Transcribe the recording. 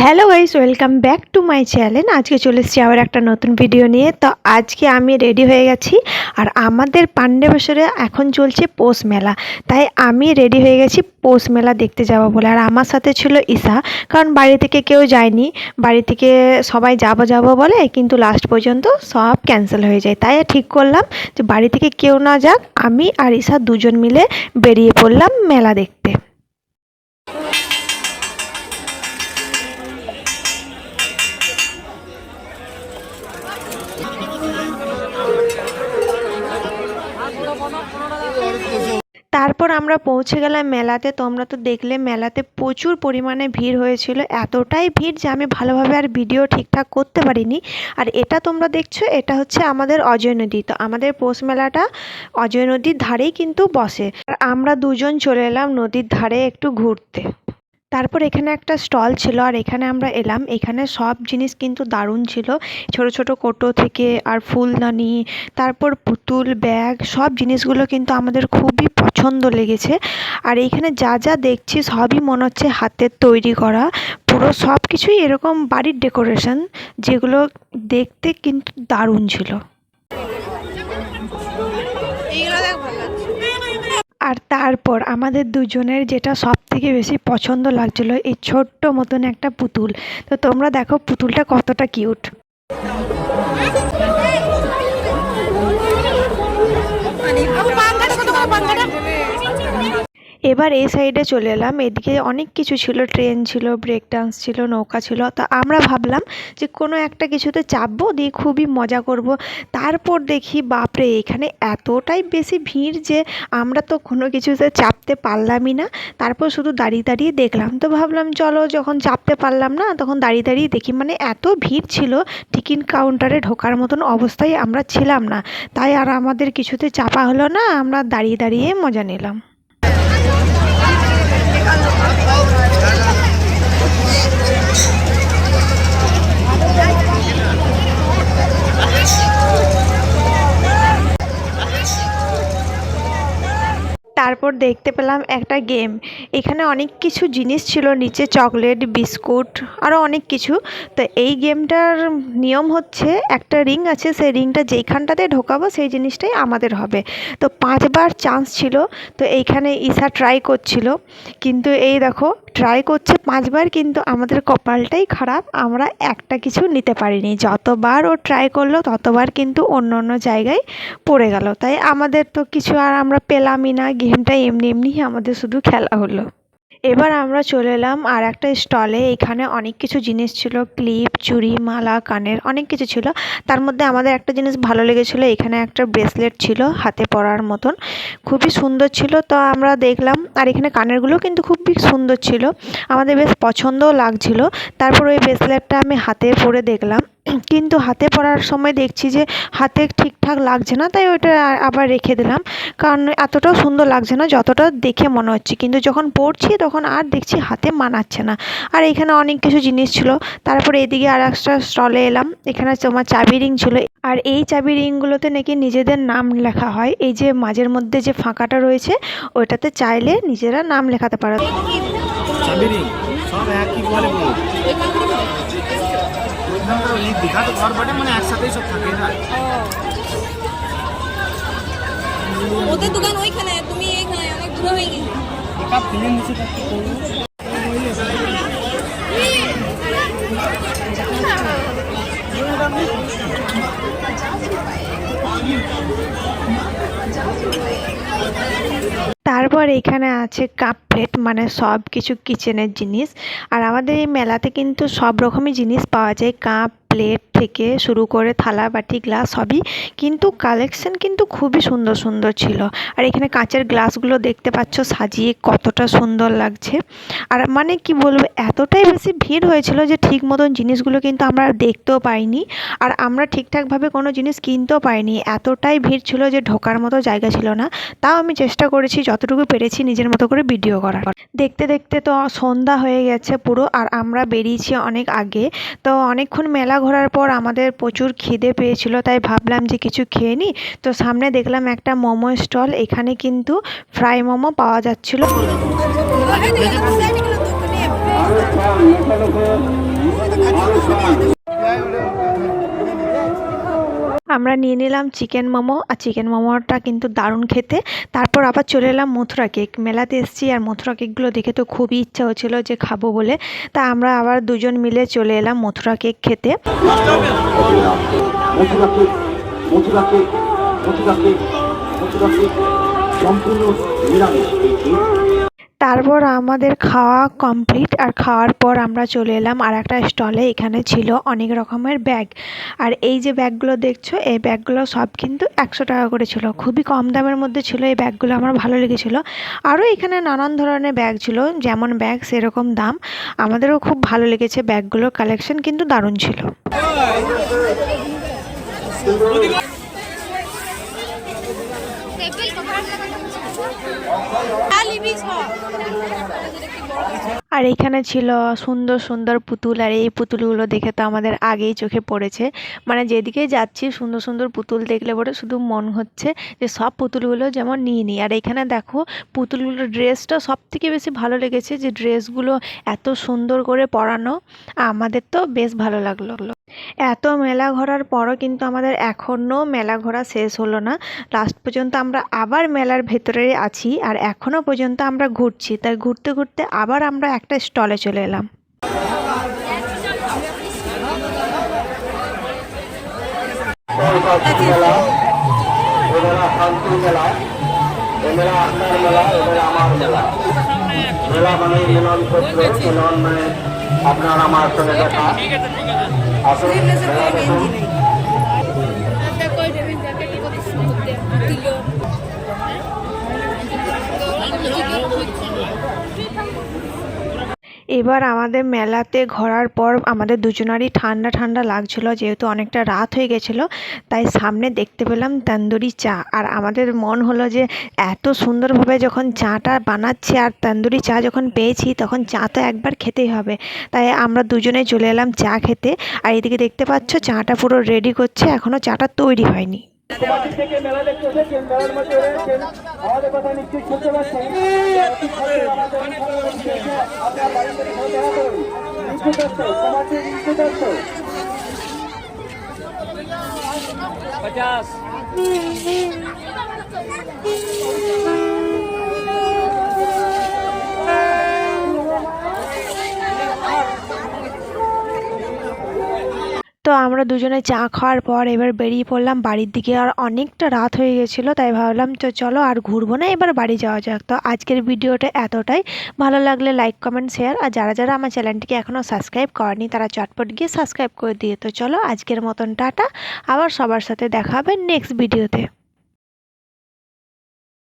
Hello guys, welcome back to my channel. আজকে চলে এসেছি আবার একটা নতুন ভিডিও নিয়ে। তো আজকে আমি রেডি হয়ে গেছি, আর আমাদের পাণ্ডবেশ্বরে এখন চলছে পৌষ মেলা, তাই আমি রেডি হয়ে গেছি পৌষ মেলা দেখতে যাব বলে। আর আমার সাথে ছিল ঈশা, কারণ বাড়ি থেকে কেউ যায়নি। বাড়ি থেকে সবাই যাবো বলে, কিন্তু লাস্ট পর্যন্ত সব ক্যান্সেল হয়ে যায়। তাই ঠিক করলাম যে বাড়ি থেকে কেউ না যাক, আমি আর ঈশা দুজন মিলে বেরিয়ে পড়লাম মেলা দেখতে। তারপর আমরা পৌঁছে গেলাম মেলাতে। তোমরা তো দেখলে মেলাতে প্রচুর পরিমাণে ভিড় হয়েছিল, এতটাই ভিড় যে আমি ভালোভাবে আর ভিডিও ঠিকঠাক করতে পারিনি। আর এটা তোমরা দেখছো, এটা হচ্ছে আমাদের অজয় নদী। তো আমাদের পৌষ মেলাটা অজয় নদীর ধারেই কিন্তু বসে। আর আমরা দুজন চলে এলাম নদীর ধারে একটু ঘুরতে। তারপর এখানে একটা স্টল ছিল, আর এখানে আমরা এলাম। এখানে সব জিনিস কিন্তু দারুণ ছিল, ছোট ছোট কোটো থেকে আর ফুলদানি, তারপর পুতুল, ব্যাগ, সব জিনিসগুলো কিন্তু আমাদের খুবই পছন্দ লেগেছে। আর এইখানে যা যা দেখছি সবই মনে হচ্ছে হাতের তৈরি করা, পুরো সব কিছুই এরকম বাড়ির ডেকোরেশন, যেগুলো দেখতে কিন্তু দারুণ ছিল। আর তারপর আমাদের দুজনের যেটা সব থেকে বেশি পছন্দ লাগছিল, এই ছোট্ট মতন একটা পুতুল। তো তোমরা দেখো পুতুলটা কতটা কিউট। এবার এই সাইডে চলে এলাম। এদিকে অনেক কিছু ছিল, ট্রেন ছিল, ব্রেক ডান্স ছিল, নৌকা ছিল। তো আমরা ভাবলাম যে কোনো একটা কিছুতে চাপবো, দিয়ে খুবই মজা করব। তারপর দেখি বাপরে, এখানে এতটাই বেশি ভিড় যে আমরা তো কোনো কিছুতে চাপতে পারলামই না। তারপর শুধু দাঁড়িয়ে দাঁড়িয়ে দেখলাম। তো ভাবলাম চলো, যখন চাপতে পারলাম না তখন দাঁড়িয়ে দাঁড়িয়ে দেখি। মানে এত ভিড় ছিল, টিকিট কাউন্টারে ঢোকার মতন অবস্থায় আমরা ছিলাম না। তাই আর আমাদের কিছুতে চাপা হলো না, আমরা দাঁড়িয়ে দাঁড়িয়ে মজা নিলাম। তারপর দেখতে পেলাম একটা গেম। এখানে অনেক কিছু জিনিস ছিল, নিচে চকলেট, বিস্কুট, আরও অনেক কিছু। তো এই গেমটার নিয়ম হচ্ছে, একটা রিং আছে, সেই রিংটা যেইখানটাতে ঢোকাবো সেই জিনিসটাই আমাদের হবে। তো 5বার চান্স ছিল। তো এইখানে ঈশা ট্রাই করছিল, কিন্তু এই দেখো ট্রাই করছে 5বার, কিন্তু আমাদের কপালটাই খারাপ, আমরা একটা কিছু নিতে পারিনি। যতবার ও ট্রাই করলো ততবার কিন্তু অন্য অন্য জায়গায় পড়ে গেল। তাই আমাদের তো কিছু আর আমরা পেলামই না, গেমটা এমনি এমনি আমাদের শুধু খেলা হলো। এবার আমরা চলে এলাম আর একটা স্টলে। এখানে অনেক কিছু জিনিস ছিল, ক্লিপ, চুড়ি, মালা, কানের, অনেক কিছু ছিল। তার মধ্যে আমাদের একটা জিনিস ভালো লেগেছিলো, এখানে একটা ব্রেসলেট ছিল হাতে পরার মতন, খুবই সুন্দর ছিল। তো আমরা দেখলাম, আর এখানে কানেরগুলো কিন্তু খুবই সুন্দর ছিল, আমাদের বেশ পছন্দও লাগছিল। তারপর ওই ব্রেসলেটটা আমি হাতে পরে দেখলাম, কিন্তু হাতে পরার সময় দেখছি যে হাতে ঠিকঠাক লাগছে না, তাই ওইটা আবার রেখে দিলাম। কারণ এতটাও সুন্দর লাগছে না যতটা দেখে মনে হচ্ছে, কিন্তু যখন পরছি তখন আর দেখছি হাতে মানাচ্ছে না। আর এখানে অনেক কিছু জিনিস ছিল। তারপরে এদিকে আর একটা স্টলে এলাম, এখানে তোমার চাবি রিং ছিল। আর এই চাবি রিংগুলোতে নাকি নিজেদের নাম লেখা হয়, এই যে মাঝের মধ্যে যে ফাঁকাটা রয়েছে ওইটাতে চাইলে নিজেরা নাম লেখাতে পারো। ওদের দোকান ওইখানে, তুমি এইখানে, অনেক দূরে হয়ে গেছে। তারপর এখানে আছে কাপ প্লেট, মানে সব কিছু কিচেনের জিনিস। আর আমাদের এই মেলাতে কিন্তু সব রকমই জিনিস পাওয়া যায়, কাপ প্লেট থেকে শুরু করে থালা বাটি গ্লাস সবই, কিন্তু কালেকশন কিন্তু খুবই সুন্দর সুন্দর ছিল। আর এখানে কাঁচের গ্লাসগুলো দেখতে পাচ্ছ সাজিয়ে কতটা সুন্দর লাগছে। আর মানে কি বলবো, এতটাই বেশি ভিড় হয়েছিল যে ঠিক মতন জিনিসগুলো কিন্তু আমরা দেখতেও পাইনি, আর আমরা ঠিকঠাকভাবে কোনো জিনিস কিনতেও পাইনি। এতটাই ভিড় ছিল যে ঢোকার মতো জায়গা ছিল না। তাও আমি চেষ্টা করেছি যতটুকু পেরেছি নিজের মতো করে ভিডিও করার। দেখতে দেখতে তো সন্ধ্যা হয়ে গেছে পুরো, আর আমরা বেরিয়েছি অনেক আগে। তো অনেকক্ষণ মেলা ঘোরার পর আমাদের প্রচুর খিদে পেয়েছিল, তাই ভাবলাম যে কিছু খেয়ে নিই। তো সামনে দেখলাম একটা মোমো স্টল, এখানে কিন্তু ফ্রাই মোমো পাওয়া যাচ্ছিল। আমরা নিয়ে নিলাম চিকেন মোমো, আর চিকেন মোমোটা কিন্তু দারুণ খেতে। তারপর আবার চলে এলাম মথুরা কেক। মেলাতে এসেছি আর মথুরা কেকগুলো দেখে তো খুবই ইচ্ছা হচ্ছিল যে খাবো বলে, তা আমরা আবার দুজন মিলে চলে এলাম মথুরা কেক খেতে। তারপর আমাদের খাওয়া কমপ্লিট, আর খাওয়ার পর আমরা চলে এলাম আর একটা স্টলে। এখানে ছিল অনেক রকমের ব্যাগ, আর এই যে ব্যাগগুলো দেখছো, এই ব্যাগগুলো সব কিন্তু 100 টাকা করে ছিল। খুবই কম দামের মধ্যে ছিল এই ব্যাগগুলো, আমার ভালো লেগেছিল। আরও এখানে নানান ধরনের ব্যাগ ছিল, যেমন ব্যাগ সেরকম দাম। আমাদেরও খুব ভালো লেগেছে, ব্যাগগুলোর কালেকশন কিন্তু দারুণ ছিল। আর এখানে ছিল সুন্দর সুন্দর পুতুল, আর এই পুতুলগুলো দেখে তো আমাদের আগেই চোখে পড়েছে। মানে যেদিকেই যাচ্ছি সুন্দর সুন্দর পুতুল দেখলে পরে শুধু মন হচ্ছে যে সব পুতুলগুলো যেমন নিয়ে নিই। আর এখানে দেখো পুতুলগুলোর ড্রেসটা সব থেকে বেশি ভালো লেগেছে, যে ড্রেসগুলো এত সুন্দর করে পরানো, আমাদের তো বেশ ভালো লাগলো। এত মেলা ঘোরার পরও কিন্তু আমাদের এখনও মেলা ঘোরা শেষ হলো না। লাস্ট পর্যন্ত আমরা আবার মেলার ভেতরে আছি, আর এখনও পর্যন্ত আমরা ঘুরছি। তাই ঘুরতে ঘুরতে আবার আমরা একটা স্টলে চলে এলাম। আপনার আমার সঙ্গে দেখা আসলে এবার আমাদের মেলাতে ঘোরার পর আমাদের দুজনারই ঠান্ডা ঠান্ডা লাগছিল, যেহেতু অনেকটা রাত হয়ে গেছিলো। তাই সামনে দেখতে পেলাম তন্দুরি চা, আর আমাদের মন হলো যে এত সুন্দরভাবে যখন চাটা বানাচ্ছে আর তন্দুরি চা যখন পেয়েছি, তখন চা তো একবার খেতেই হবে। তাই আমরা দুজনে চলে এলাম চা খেতে। আর এদিকে দেখতে পাচ্ছ চাটা পুরো রেডি করছে, এখনও চাটা তৈরি হয়নি। মেলা দেখতে এসেছেন, মেলার মধ্যে রয়েছেন, আমাদের কথা নিশ্চয়ই শুনতে পাচ্ছেন। আপনার বাড়ি থেকে দেখা করুন, সমাজের 50। তো আমরা দুজনে চা খাওয়ার পর এবার বেরিয়ে পড়লাম বাড়ির দিকে। আর অনেকটা রাত হয়ে গেছিলো, তাই ভাবলাম তো চলো আর ঘুরবো না, এবার বাড়ি যাওয়া যাক। তো আজকের ভিডিওটা এতটাই। ভালো লাগলে লাইক কমেন্ট শেয়ার, আর যারা যারা আমার চ্যানেলটিকে এখনও সাবস্ক্রাইব করেনি তারা চটপট গিয়ে সাবস্ক্রাইব করে দিয়ে। তো চলো আজকের মতন টাটা, আবার সবার সাথে দেখা হবে নেক্সট ভিডিওতে।